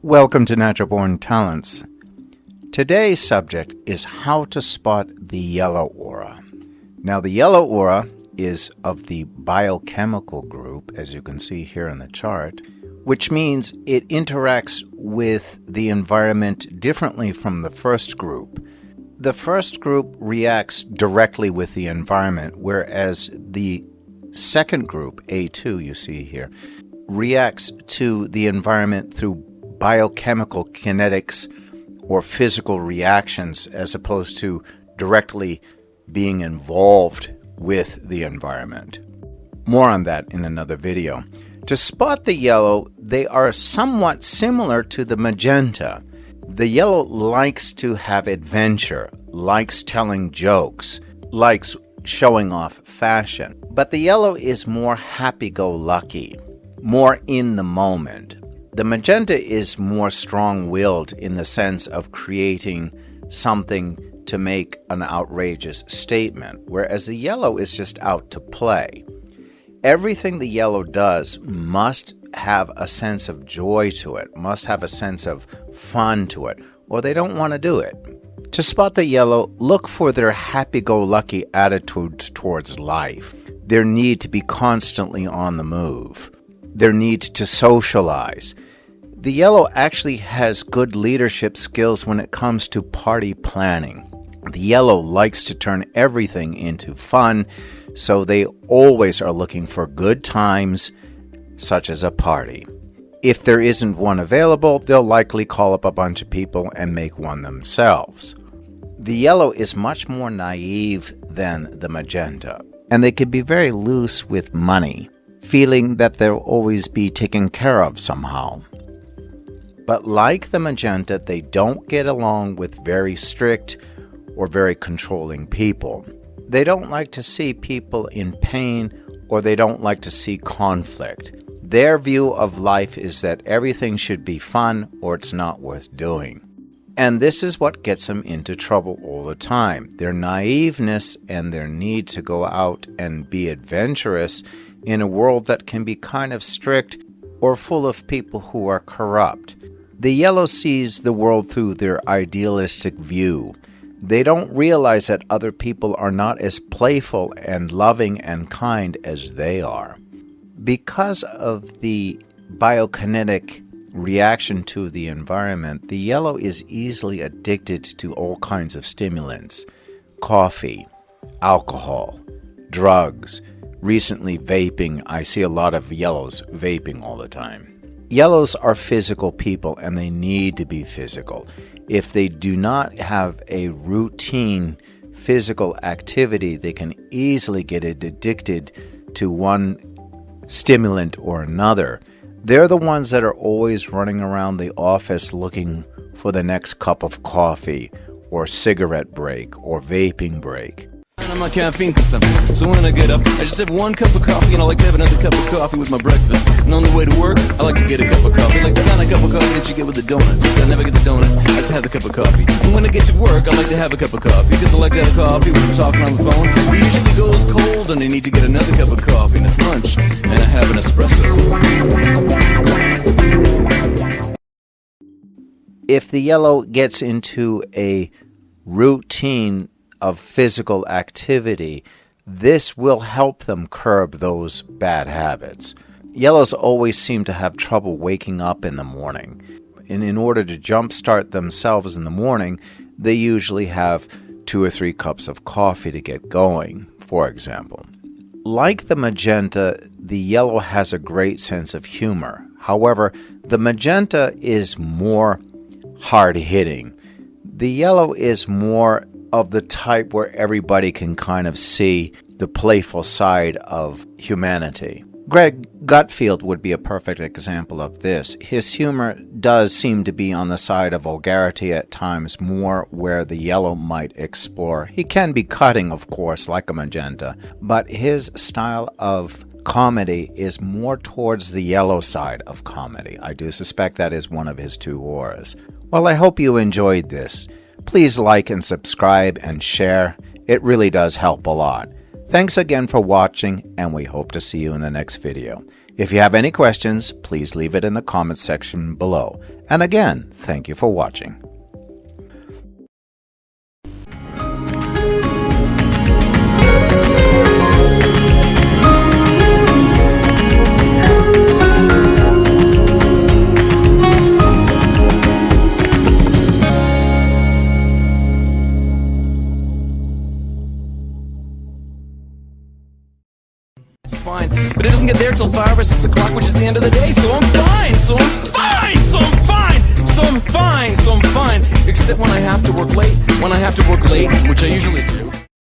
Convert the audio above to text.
Welcome to Natural Born Talents. Today's subject is how to spot the yellow aura. Now, the yellow aura is of the biochemical group, as you can see here in the chart, which means it interacts with the environment differently from the first group. The first group reacts directly with the environment, whereas the second group, A2 you see here, reacts to the environment through biochemical kinetics or physical reactions as opposed to directly being involved with the environment. More on that in another video. To spot the yellow, they are somewhat similar to the magenta. The yellow likes to have adventure, likes telling jokes, likes showing off fashion. But the yellow is more happy-go-lucky, more in the moment. The magenta is more strong-willed in the sense of creating something to make an outrageous statement, whereas the yellow is just out to play. Everything the yellow does must have a sense of joy to it, must have a sense of fun to it, or they don't want to do it. To spot the yellow, look for their happy-go-lucky attitudes towards life, their need to be constantly on the move, their need to socialize. The yellow actually has good leadership skills when it comes to party planning. The yellow likes to turn everything into fun, so they always are looking for good times, such as a party. If there isn't one available, they'll likely call up a bunch of people and make one themselves. The yellow is much more naive than the magenta, and they can be very loose with money, feeling that they'll always be taken care of somehow. But like the magenta, they don't get along with very strict or very controlling people. They don't like to see people in pain, or they don't like to see conflict. Their view of life is that everything should be fun or it's not worth doing. And this is what gets them into trouble all the time. Their naiveness and their need to go out and be adventurous in a world that can be kind of strict or full of people who are corrupt. The yellow sees the world through their idealistic view. They don't realize that other people are not as playful and loving and kind as they are. Because of the biokinetic reaction to the environment, the yellow is easily addicted to all kinds of stimulants: coffee, alcohol, drugs. Recently, vaping. I see a lot of yellows vaping all the time. Yellows are physical people, and they need to be physical. If they do not have a routine physical activity, they can easily get addicted to one stimulant or another. They're the ones that are always running around the office looking for the next cup of coffee or cigarette break or vaping break. I'm a caffeine consumption, so when I get up, I just have one cup of coffee, and I like to have another cup of coffee with my breakfast. And on the way to work, I like to get a cup of coffee, like the kind of cup of coffee that you get with the donuts. If I never get the donut, I just have the cup of coffee. And when I get to work, I like to have a cup of coffee, because I like to have coffee when I'm talking on the phone. It usually goes cold, and I need to get another cup of coffee, and it's lunch, and I have an espresso. If the yellow gets into a routine of physical activity, this will help them curb those bad habits. Yellows always seem to have trouble waking up in the morning. And in order to jumpstart themselves in the morning, they usually have 2 or 3 cups of coffee to get going, for example. Like the magenta, the yellow has a great sense of humor. However, the magenta is more hard-hitting. The yellow is more of the type where everybody can kind of see the playful side of humanity. Greg Gutfield would be a perfect example of this. His humor does seem to be on the side of vulgarity at times, more where the yellow might explore. He can be cutting, of course, like a magenta, but his style of comedy is more towards the yellow side of comedy. I do suspect that is one of his 2 auras. Well, I hope you enjoyed this. Please like and subscribe and share. It really does help a lot. Thanks again for watching, and we hope to see you in the next video. If you have any questions, please leave it in the comments section below. And again, thank you for watching. It's fine, but it doesn't get there till 5 or 6 o'clock, which is the end of the day, so I'm fine, so I'm fine, so I'm fine, so I'm fine, so I'm fine, except when I have to work late, which I usually do.